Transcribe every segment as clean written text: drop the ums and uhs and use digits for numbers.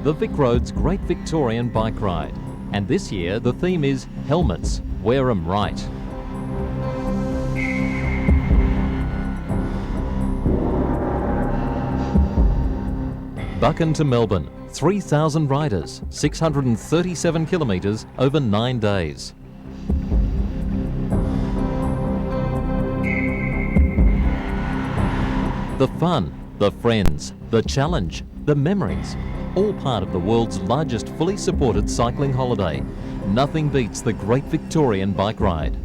The VicRoads Great Victorian Bike Ride. And this year the theme is helmets, wear 'em right. Buchan to Melbourne, 3,000 riders, 637 kilometres over 9 days. The fun, the friends, the challenge, the memories, all part of the world's largest fully supported cycling holiday. Nothing beats the Great Victorian Bike Ride.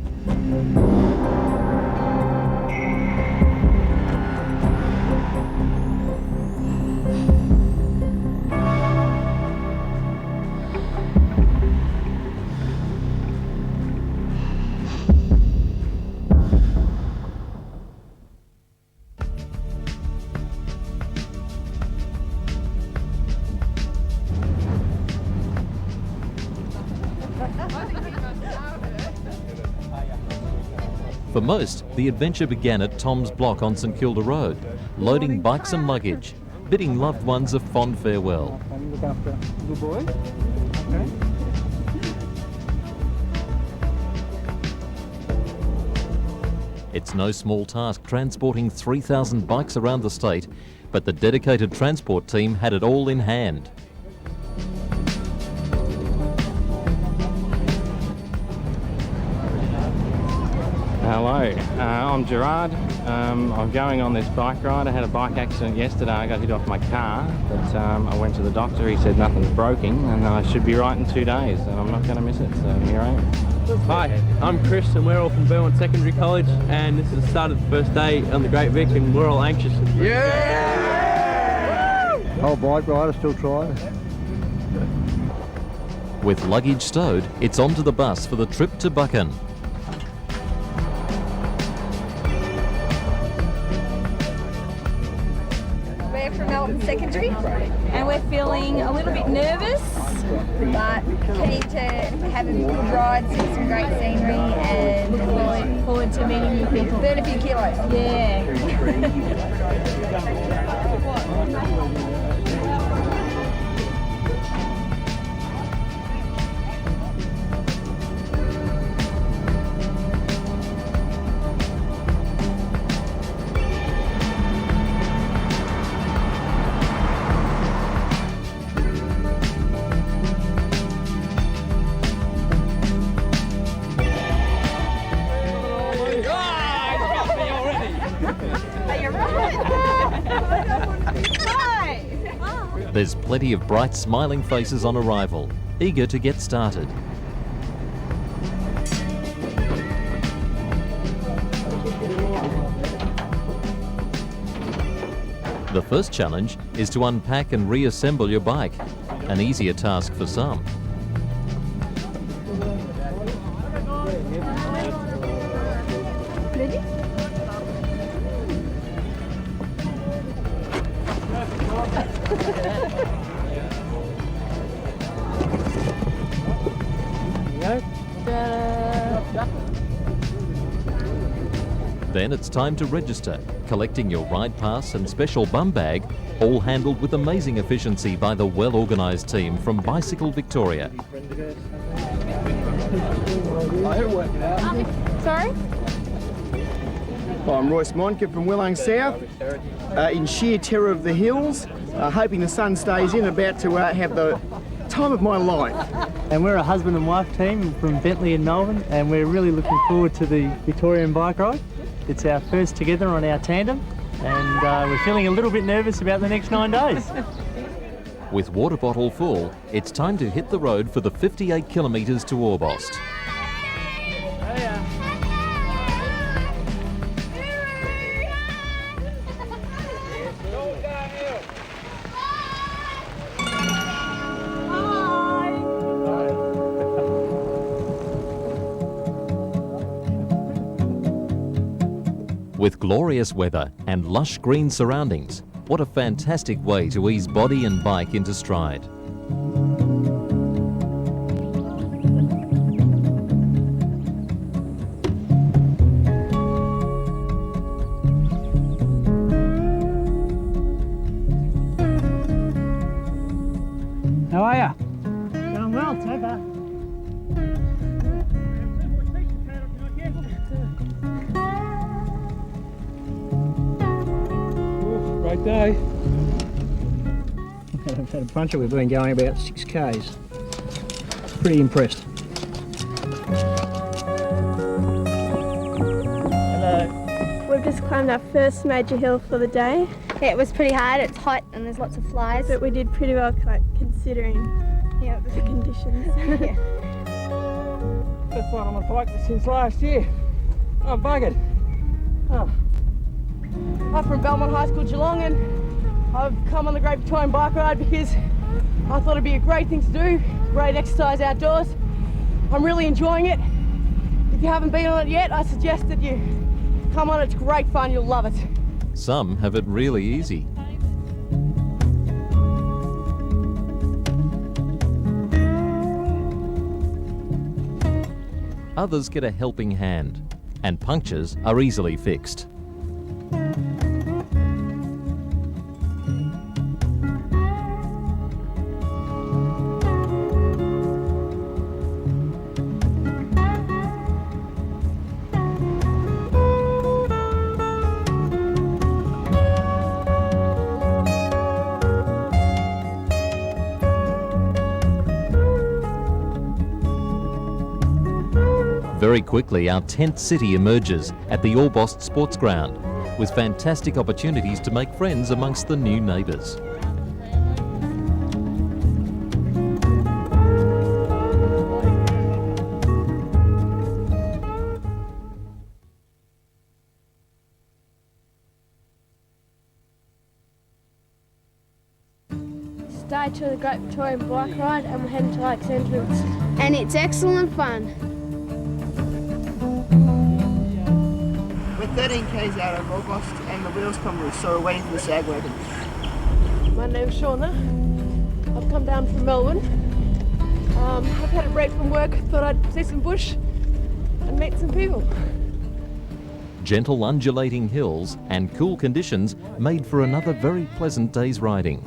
For most, the adventure began at Tom's Block on St Kilda Road, loading bikes and luggage, bidding loved ones a fond farewell. Look after little boy. Okay. It's no small task transporting 3,000 bikes around the state, but the dedicated transport team had it all in hand. Hello, I'm Gerard. I'm going on this bike ride. I had a bike accident yesterday. I got hit off my car, but I went to the doctor. He said nothing's broken and I should be right in 2 days, and I'm not going to miss it, so here I am. Hi, I'm Chris and we're all from Belmont Secondary College, and this is the start of the first day on the Great Vic and we're all anxious. Yeah! Oh, bike rider, still trying. With luggage stowed, it's onto the bus for the trip to Buchan. We're from Melbourne Secondary and we're feeling a little bit nervous but keen to have a good ride, see some great scenery and look forward to meeting new people. Burn a few kilos. Yeah. There's plenty of bright, smiling faces on arrival, eager to get started. The first challenge is to unpack and reassemble your bike, an easier task for some. Ready? Then it's time to register, collecting your ride pass and special bum bag, all handled with amazing efficiency by the well-organised team from Bicycle Victoria. Sorry? I'm Royce Monke from Willong South, in sheer terror of the hills, hoping the sun stays in, about to have the time of my life. And we're a husband and wife team from Bentley in Melbourne, and we're really looking forward to the Victorian bike ride. It's our first together on our tandem, and we're feeling a little bit nervous about the next 9 days. With water bottle full, it's time to hit the road for the 58 kilometres to Orbost. With glorious weather and lush green surroundings, what a fantastic way to ease body and bike into stride. How are ya? Going well so far. Great day. I've had a bunch of, we've been going about 6 k's. Pretty impressed. Hello. We've just climbed our first major hill for the day. Yeah, it was pretty hard. It's hot and there's lots of flies. But we did pretty well considering the conditions. Yeah. First time on my bike since last year. I'm buggered. Oh. I'm from Belmont High School, Geelong, and I've come on the Great Victorian Bike Ride because I thought it'd be a great thing to do, great exercise outdoors. I'm really enjoying it. If you haven't been on it yet, I suggest that you come on. It's great fun, you'll love it. Some have it really easy. Others get a helping hand, and punctures are easily fixed. Very quickly, our tent city emerges at the Orbost Sports Ground, with fantastic opportunities to make friends amongst the new neighbours. Day to the Great Victorian Bike Ride and we're heading to Lakes Entrance. And it's excellent fun. We're 13 k's out of Orbost and the wheels come loose, so we're waiting for the sag wagon. My name's Shauna. I've come down from Melbourne. I've had a break from work, thought I'd see some bush and meet some people. Gentle undulating hills and cool conditions made for another very pleasant day's riding.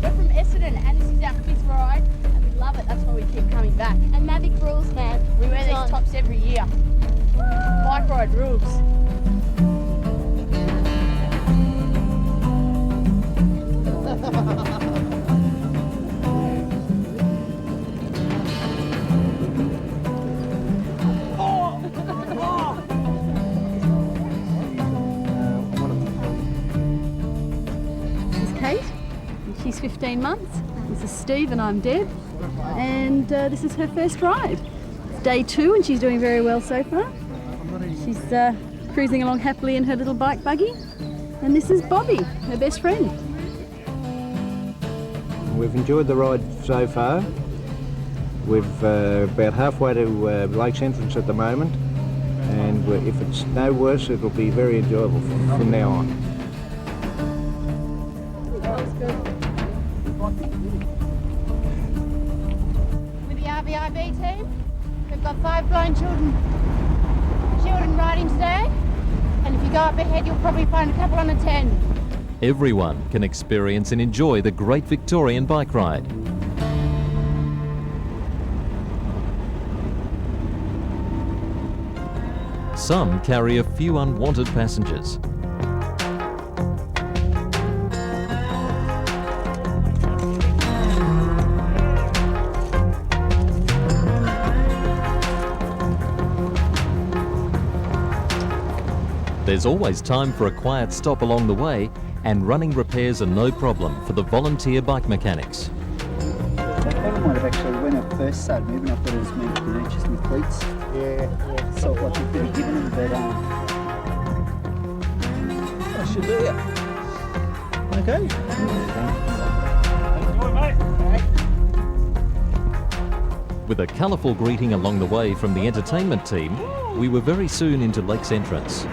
We're from Essendon and this is our 5th ride and we love it, that's why we keep coming back. And Mavic rules, man. We wear these tops every year. Bike ride rules. She's 15 months. This is Steve and I'm Deb. And this is her first ride. It's day 2 and she's doing very well so far. She's cruising along happily in her little bike buggy. And this is Bobby, her best friend. We've enjoyed the ride so far. We're about halfway to Lakes Entrance at the moment. And if it's no worse, it'll be very enjoyable from now on. We've got 5 blind children riding today, and if you go up ahead you'll probably find a couple on a 10. Everyone can experience and enjoy the Great Victorian Bike Ride. Some carry a few unwanted passengers. There's always time for a quiet stop along the way, and running repairs are no problem for the volunteer bike mechanics. I might have actually, when I first started moving, I thought it was meant just with cleats. Yeah. So what you've been given them, but That should be it. Okay. Enjoy, mate. With a colourful greeting along the way from the entertainment team, we were very soon into Lakes Entrance.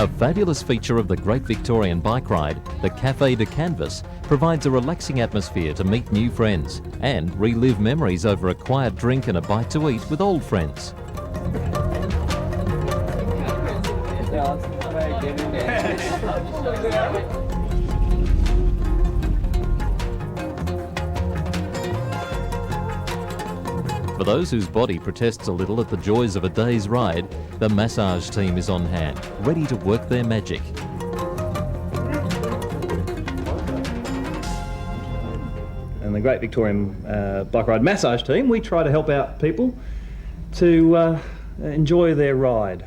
A fabulous feature of the Great Victorian Bike Ride, the Café de Canvas, provides a relaxing atmosphere to meet new friends and relive memories over a quiet drink and a bite to eat with old friends. For those whose body protests a little at the joys of a day's ride, the massage team is on hand, ready to work their magic. And the Great Victorian Bike Ride Massage Team, we try to help out people to enjoy their ride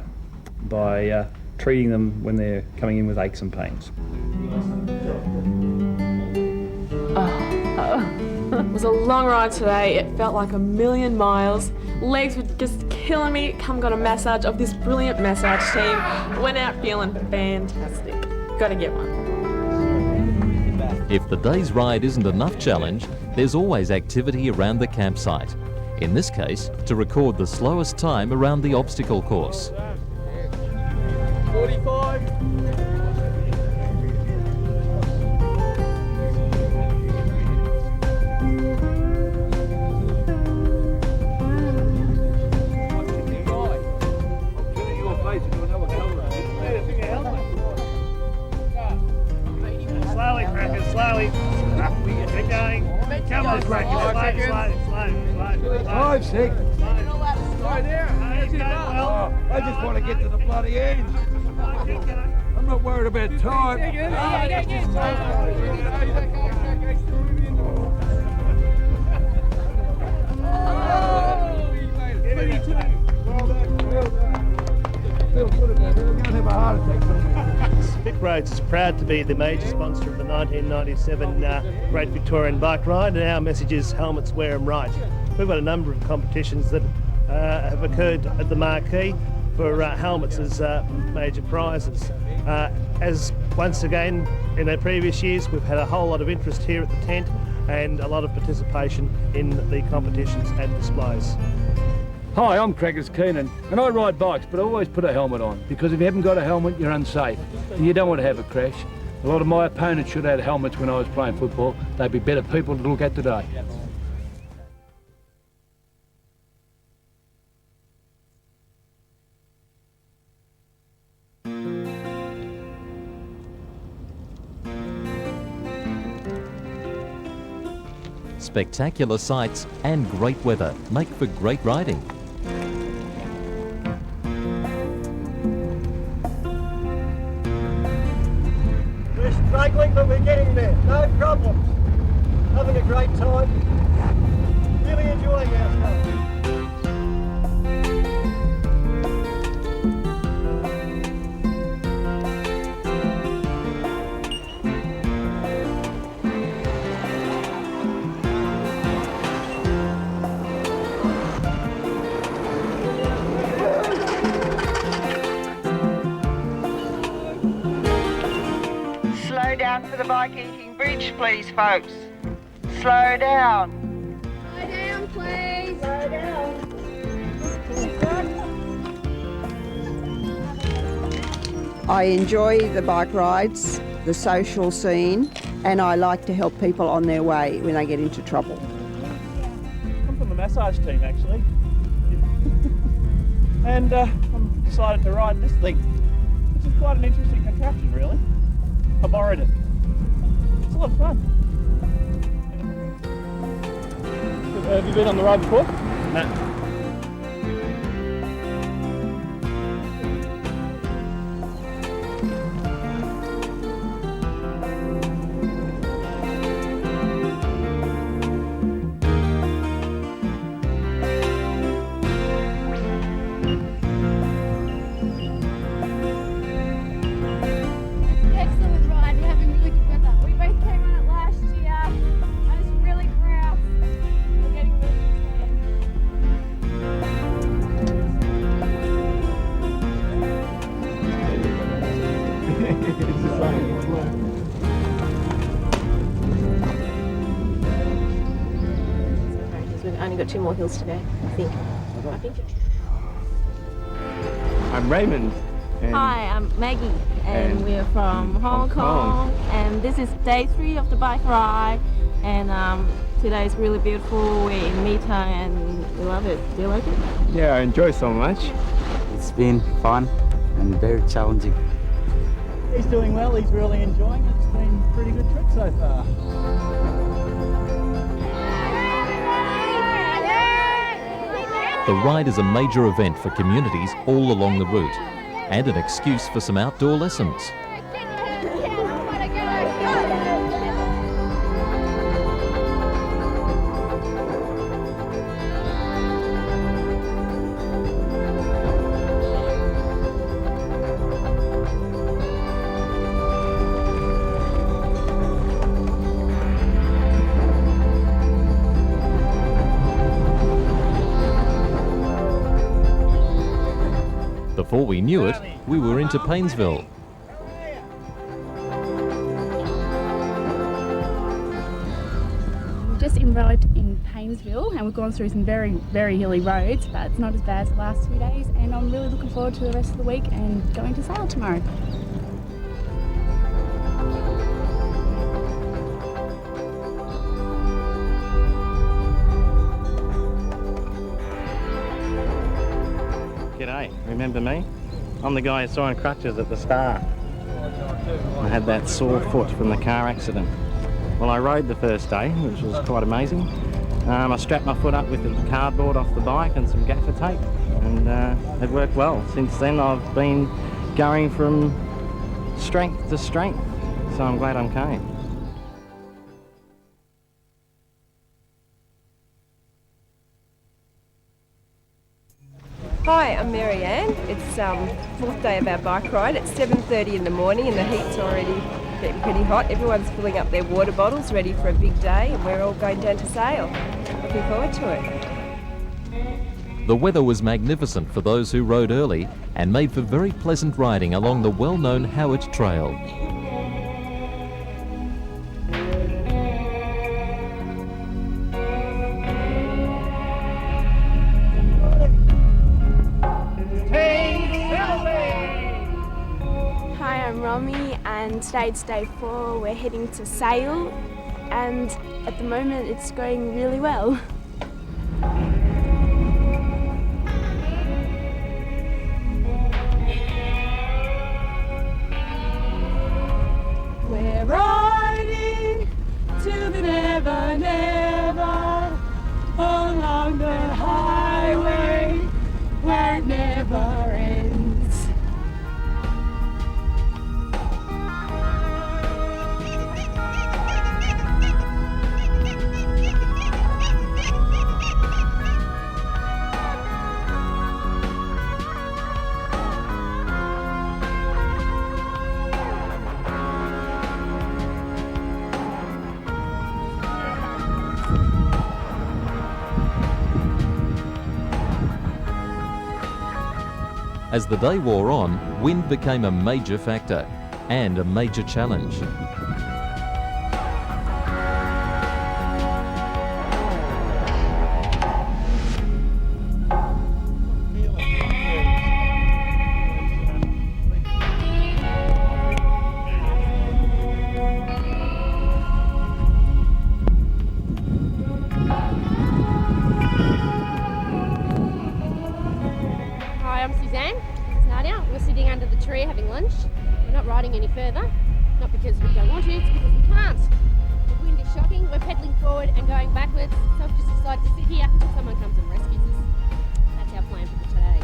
by treating them when they're coming in with aches and pains. It was a long ride today. It felt like a million miles. Legs were just killing me. Come got a massage of this brilliant massage team. Went out feeling fantastic. Gotta get one. If the day's ride isn't enough challenge, there's always activity around the campsite. In this case, to record the slowest time around the obstacle course. 45. Slowly, Crackers, slowly. Keep going. Come on, Crackers, slowly. 5 seconds. Slow down. I just want to get to the bloody end. I'm not worried about time. VicRoads is proud to be the major sponsor of the 1997 Great Victorian Bike Ride, and our message is helmets, wear them right. We've got a number of competitions that have occurred at the marquee for helmets as major prizes. As once again in our previous years, we've had a whole lot of interest here at the tent and a lot of participation in the competitions and displays. Hi, I'm Crackers Keenan, and I ride bikes, but I always put a helmet on, because if you haven't got a helmet, you're unsafe, and you don't want to have a crash. A lot of my opponents should have had helmets when I was playing football. They'd be better people to look at today. Spectacular sights and great weather make for great riding. We're struggling, but we're getting there. No problems. Having a great time. Really enjoying ourselves. Slow down for the bike eating bridge, please, folks. Slow down. Slow down, please. Slow down. I enjoy the bike rides, the social scene, and I like to help people on their way when they get into trouble. I'm from the massage team, actually. And I decided to ride this thing, which is quite an interesting contraption, really. I borrowed it. It's a lot of fun. Have you been on the ride before? No. Excellent ride. We're having really good weather. We both came on it last year. I was really proud. We're getting really We've only got 2 more hills to go, I think. I'm Raymond, Hi, I'm Maggie, and we're from Hong Kong, and this is day 3 of the bike ride, and today is really beautiful. We're in Meta and we love it. Do you like it? Yeah, I enjoy so much. It's been fun and very challenging. He's doing well, he's really enjoying it. It's been a pretty good trip so far. The ride is a major event for communities all along the route and an excuse for some outdoor lessons. Before we knew it, we were into Paynesville. We just arrived in Paynesville and we've gone through some very, very hilly roads, but it's not as bad as the last 2 days, and I'm really looking forward to the rest of the week and going to sail tomorrow. G'day, remember me? I'm the guy who saw on crutches at the start. I had that sore foot from the car accident. Well, I rode the first day, which was quite amazing. I strapped my foot up with the cardboard off the bike and some gaffer tape, and it worked well. Since then I've been going from strength to strength, so I'm glad I came. Hi, I'm Mary Ann. It's 4th day of our bike ride. It's 7:30 in the morning and the heat's already getting pretty hot. Everyone's filling up their water bottles ready for a big day, and we're all going down to sail. Looking forward to it. The weather was magnificent for those who rode early and made for very pleasant riding along the well-known Howard Trail. And today it's day 4, we're heading to sail, and at the moment it's going really well. We're riding to the never, never, along the highway where it never ends. As the day wore on, wind became a major factor and a major challenge. Having lunch. We're not riding any further, not because we don't want to, it's because we can't. The wind is shocking, we're pedalling forward and going backwards, so we've just decided to sit here until someone comes and rescues us. That's our plan for today.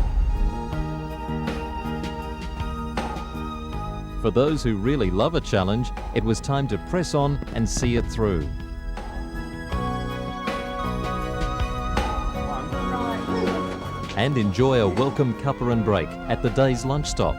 For those who really love a challenge, it was time to press on and see it through. And enjoy a welcome cuppa and break at the day's lunch stop.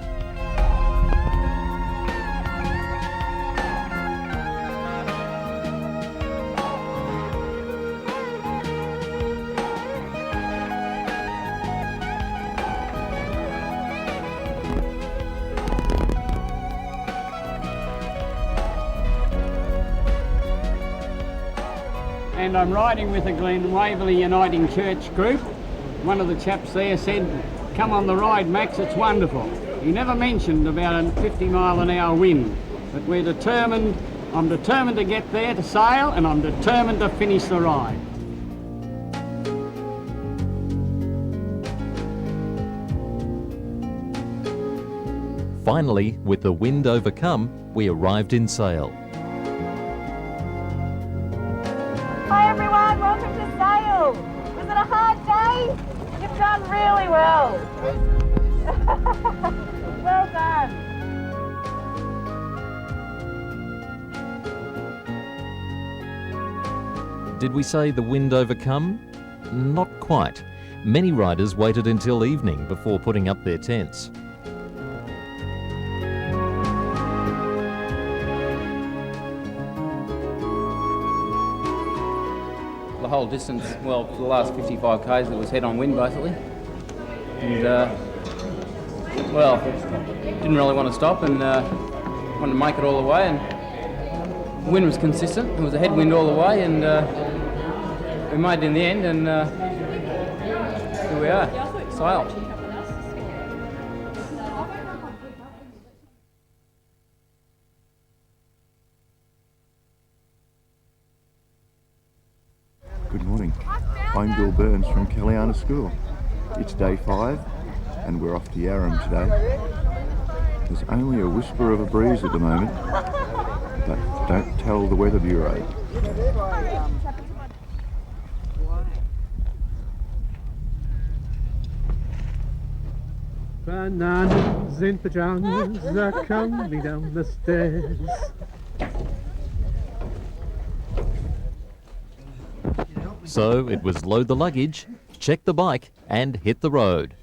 And I'm riding with the Glen Waverley Uniting Church group. One of the chaps there said, "Come on the ride, Max, it's wonderful." He never mentioned about a 50-mile-an-hour wind, but we're determined. I'm determined to get there to sail, and I'm determined to finish the ride. Finally, with the wind overcome, we arrived in sail. Hi everyone, welcome to Sail. Was it a hard day? You've done really well. Well done. Did we say the wind overcome? Not quite. Many riders waited until evening before putting up their tents. The whole distance, well, for the last 55 k's, it was head-on wind basically, and well, didn't really want to stop and wanted to make it all the way. And the wind was consistent. It was a headwind all the way, and we made it in the end. And here we are, sail. Good morning. I'm Bill Burns from Kellyana School. It's day 5 and we're off to Yarram today. There's only a whisper of a breeze at the moment, but don't tell the Weather Bureau. Bananas in pajamas are coming down the stairs. So it was load the luggage, check the bike and hit the road.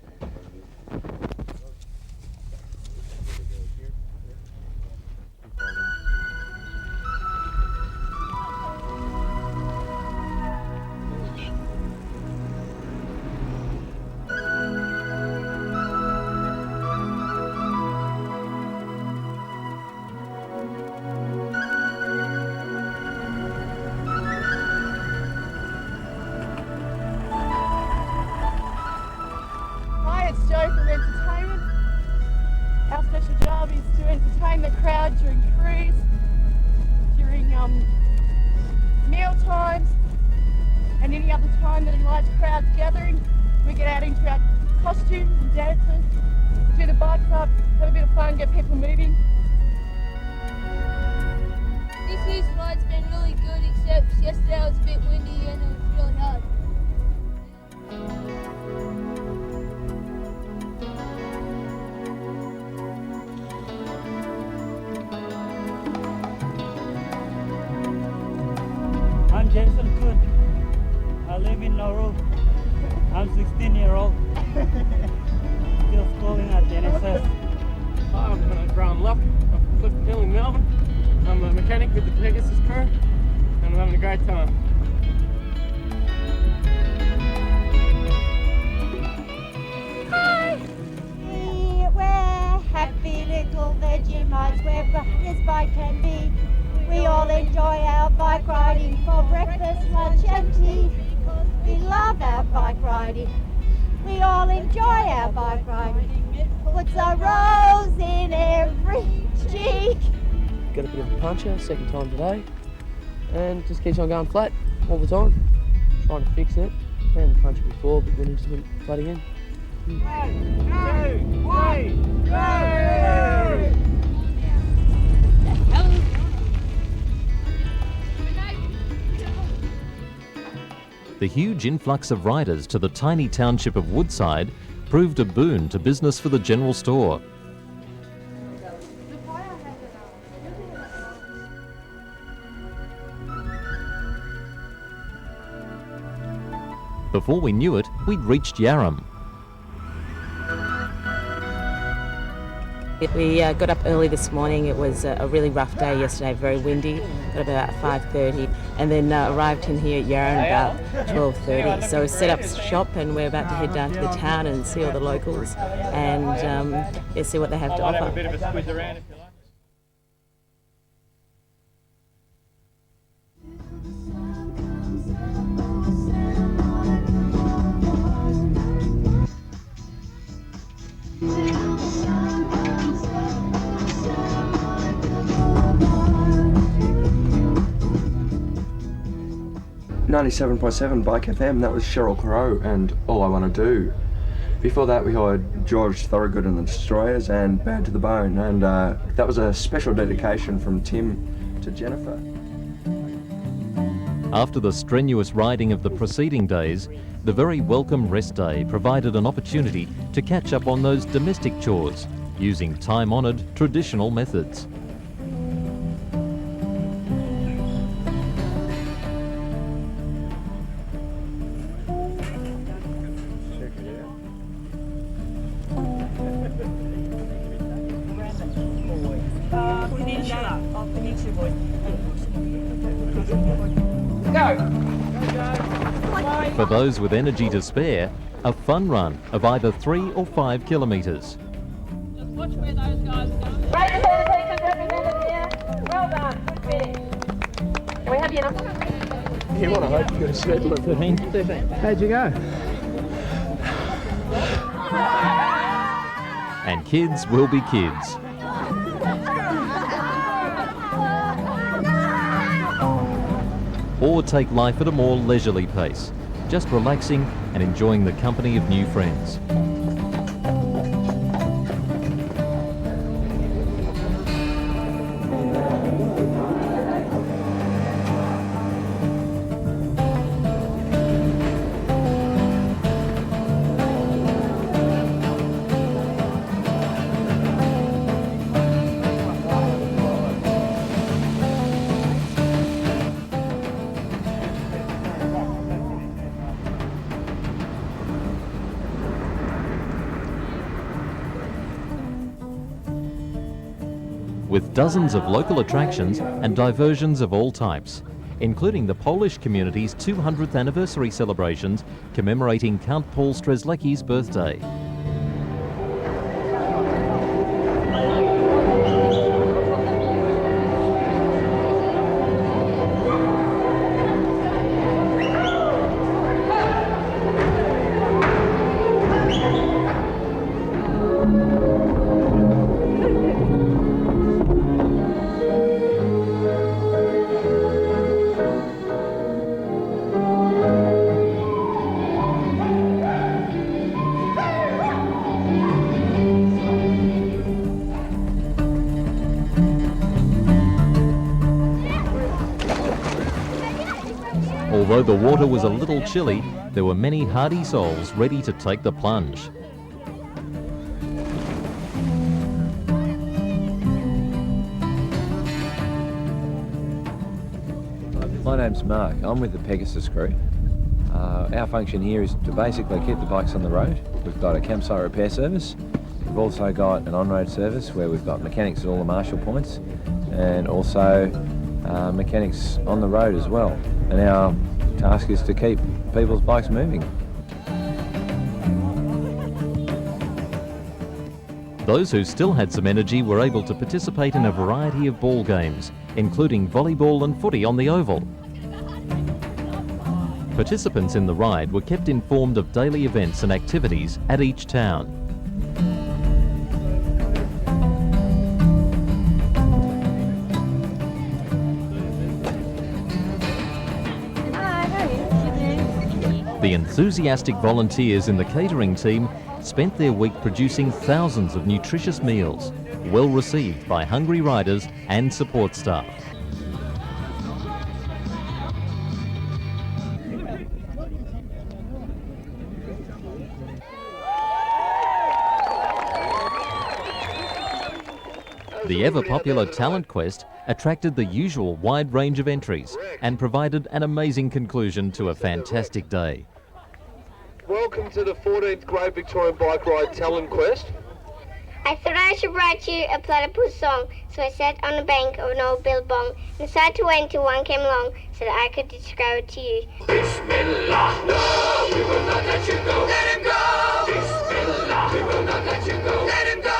From entertainment. Our special job is to entertain the crowd during cruise, during meal times, and any other time that a large crowd's gathering. We get out into our costumes and dances, do the bikes up, have a bit of fun, get people moving. This year's ride's been really good, except yesterday it was a bit windy and it was really hard. I'm Jason Kuhn. I live in Nauru. I'm 16-year-old. Still schooling at NSS. I'm Graham Luck. I'm from Clifton Hill in Melbourne. I'm a mechanic with the Pegasus crew, and I'm having a great time. Hi! We're happy little Vegemites. We're bright as bike can be. We all enjoy our bike riding for breakfast, lunch and tea. We love our bike riding. We all enjoy our bike riding. Puts a rose in every cheek. Got a bit of a puncher, second time today, and just keeps on going flat all the time. Trying to fix it. Ran the puncher before, but then it just went flat again. 1, 2, 3, go! The huge influx of riders to the tiny township of Woodside proved a boon to business for the general store. Before we knew it, we'd reached Yarram. We got up early this morning. It was a really rough day yesterday, very windy. Got up about 5:30 and then arrived in here at Yarram about 12:30. So we set up shop and we're about to head down to the town and see all the locals and yeah, see what they have to offer. Have a bit of a squeeze around if you like. 97.7 Bike FM. That was Cheryl Crow and All I Want to Do. Before that we heard George Thorogood and the Destroyers and Bad to the Bone, and that was a special dedication from Tim to Jennifer. After the strenuous riding of the preceding days, the very welcome rest day provided an opportunity to catch up on those domestic chores using time-honoured traditional methods. For those with energy to spare, a fun run of either 3 or 5 kilometres. Just watch where those guys are going. Great teachers represented here. Well done. Good finish. Can we have your number? You want to hope you got a schedule at 13. How'd you go? And kids will be kids. Or take life at a more leisurely pace, just relaxing and enjoying the company of new friends. With dozens of local attractions and diversions of all types, including the Polish community's 200th anniversary celebrations commemorating Count Paul Strzelecki's birthday. Although the water was a little chilly, there were many hardy souls ready to take the plunge. My name's Mark. I'm with the Pegasus crew. Our function here is to basically keep the bikes on the road. We've got a campsite repair service. We've also got an on-road service where we've got mechanics at all the marshal points, and also mechanics on the road as well. And our task is to keep people's bikes moving. Those who still had some energy were able to participate in a variety of ball games, including volleyball and footy on the oval. Participants in the ride were kept informed of daily events and activities at each town. The enthusiastic volunteers in the catering team spent their week producing thousands of nutritious meals, well received by hungry riders and support staff. The ever-popular Talent Quest attracted the usual wide range of entries and provided an amazing conclusion to a fantastic day. Welcome to the 14th Great Victorian Bike Ride Talent Quest. I thought I should write you a platypus song, so I sat on the bank of an old billabong and decided to wait until one came along so that I could describe it to you. Bismillah, no, we will not let you go. Let him go. Bismillah, we will not let you go. Let him go.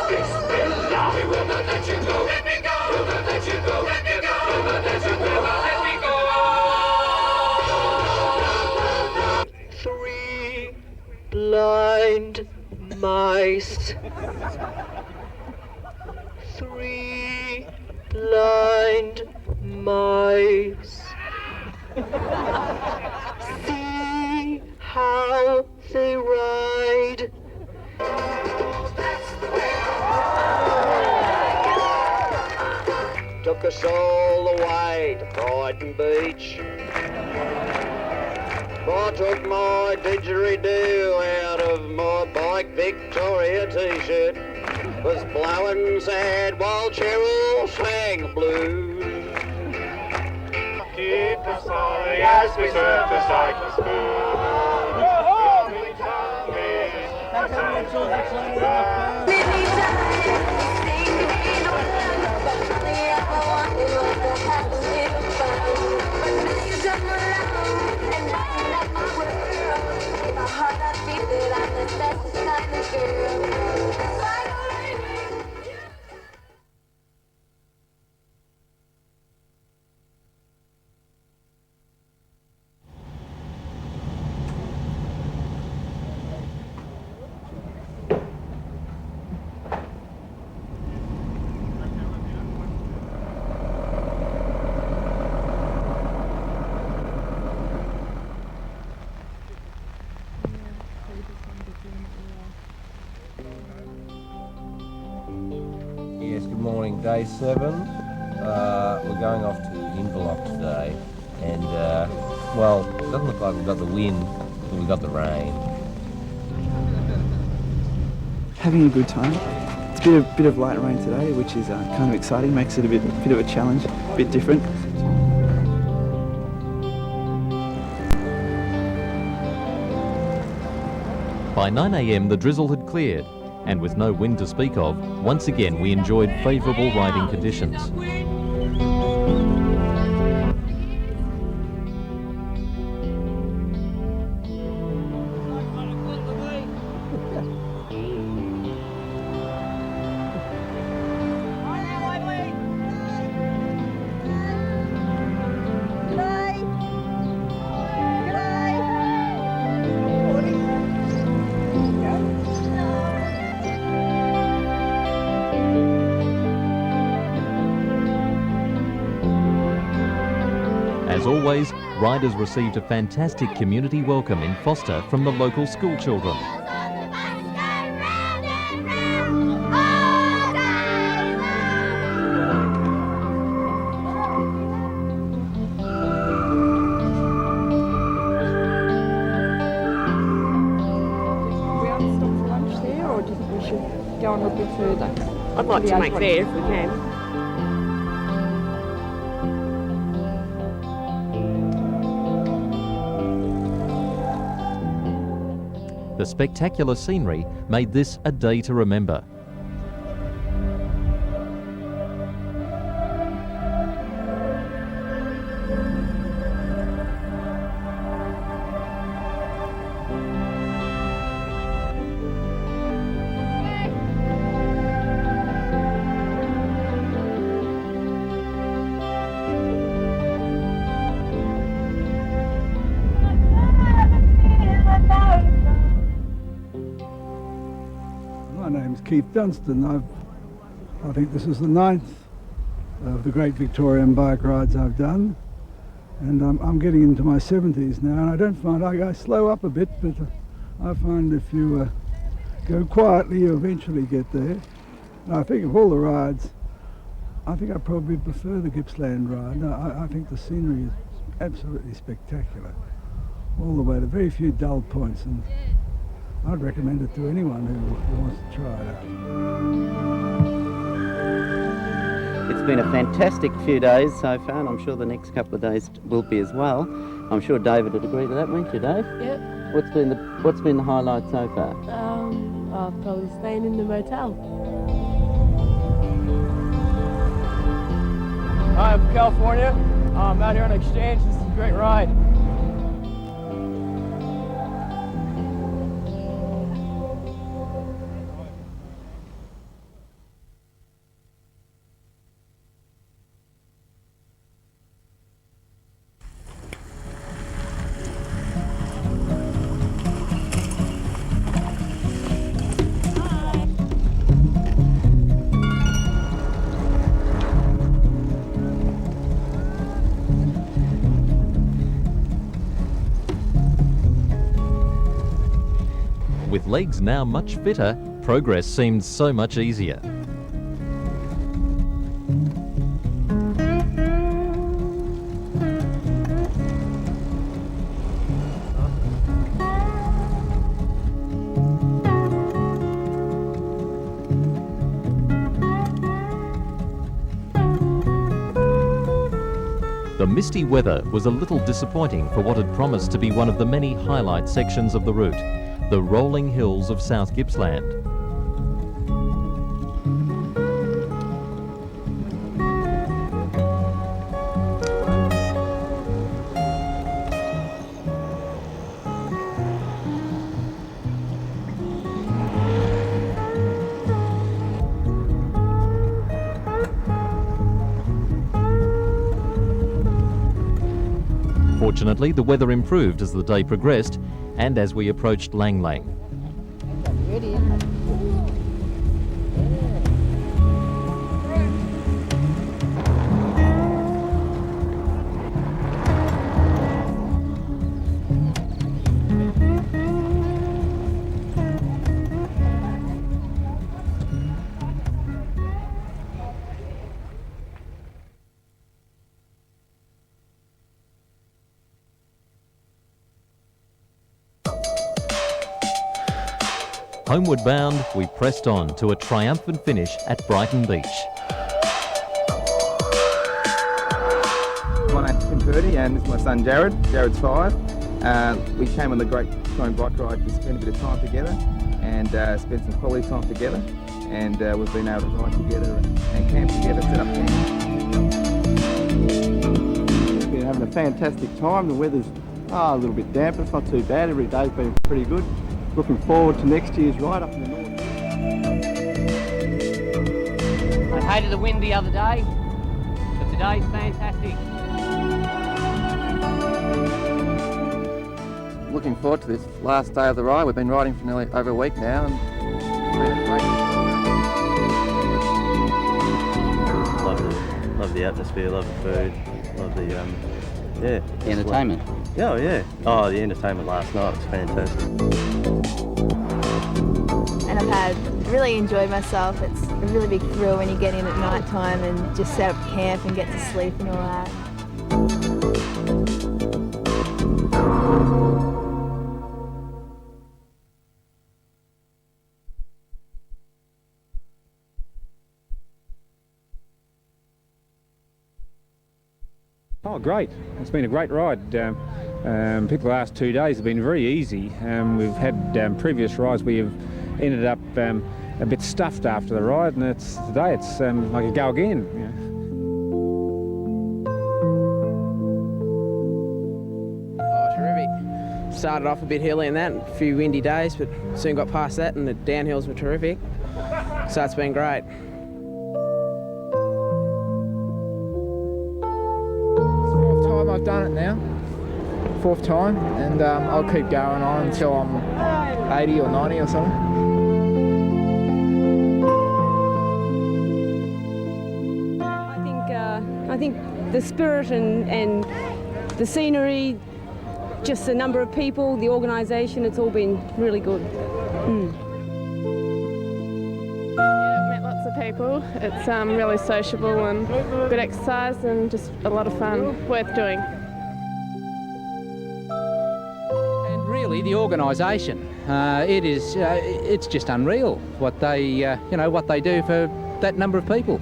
Bismillah, we will not let you go. Let me go. We'll not let you go. Let me go. We'll not let you go. Let me go. 3 blind mice. 3 blind mice. See how they ride. Took us all the way to Brighton Beach. I took my didgeridoo out of my bike Victoria t-shirt. Was blowing sad while Cheryl sang the blues. Keep the sorry as we serve the cyclist Yes, good morning. Day 7. We're going off to Inverloch today, and well, it doesn't look like we've got the wind, but we've got the rain. Having a good time. It's a bit of light rain today, which is kind of exciting. Makes it a bit of a challenge, a bit different. By 9 a.m. the drizzle had cleared, and with no wind to speak of, once again we enjoyed favourable riding conditions. As always, riders received a fantastic community welcome in Foster from the local school children. Go on a bit further. I'd like to make there if we can. The spectacular scenery made this a day to remember. My name's Keith Dunstan. I think this is the 9th of the great Victorian bike rides I've done, and I'm getting into my 70s now, and I don't find I slow up a bit, but I find if you go quietly you eventually get there. And I think of all the rides, I think I probably prefer the Gippsland ride. I think the scenery is absolutely spectacular all the way to very few dull points, and I'd recommend it to anyone who wants to try it out. It's been a fantastic few days so far, and I'm sure the next couple of days will be as well. I'm sure David would agree to that, won't you, Dave? Yep. What's been the highlight so far? I've probably staying in the motel. Hi, I'm from California. I'm out here on exchange. This is a great ride. legs now much fitter, progress seemed so much easier. The misty weather was a little disappointing for what had promised to be one of the many highlight sections of the route, the rolling hills of South Gippsland. Fortunately, the weather improved as the day progressed and as we approached Lang Lang. Homeward bound, we pressed on to a triumphant finish at Brighton Beach. My name's Tim Purdy and this is my son Jared. Jared's 5. We came on the Great Victorian Bike Ride to spend a bit of time together and spend some quality time together, and we've been able to ride together and camp together, set up camp. We're having a fantastic time. The weather's a little bit damp, but it's not too bad. Every day's been pretty good. Looking forward to next year's ride up in the north. I hated the wind the other day, but today's fantastic. Looking forward to this last day of the ride. We've been riding for nearly over a week now, and it's great. Love the atmosphere, love the food, love the the entertainment. Oh yeah. Oh, the entertainment last night was fantastic. And I've really enjoyed myself. It's a really big thrill when you get in at night time and just set up camp and get to sleep and all that. Oh, great. It's been a great ride. People the last 2 days have been very easy. We've had previous rides where you've ended up a bit stuffed after the ride, and today it's like a go again. You know. Oh, terrific. Started off a bit hilly and that, a few windy days, but soon got past that and the downhills were terrific. So it's been great. I've done it now, 4th time, and I'll keep going on until I'm 80 or 90 or something. I think the spirit and the scenery, just the number of people, the organisation, it's all been really good. Yeah, met lots of people. It's really sociable and good exercise and just a lot of fun, worth doing. And really, the organisation, it's just unreal what they what they do for that number of people.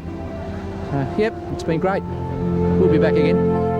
Yep, it's been great. We'll be back again.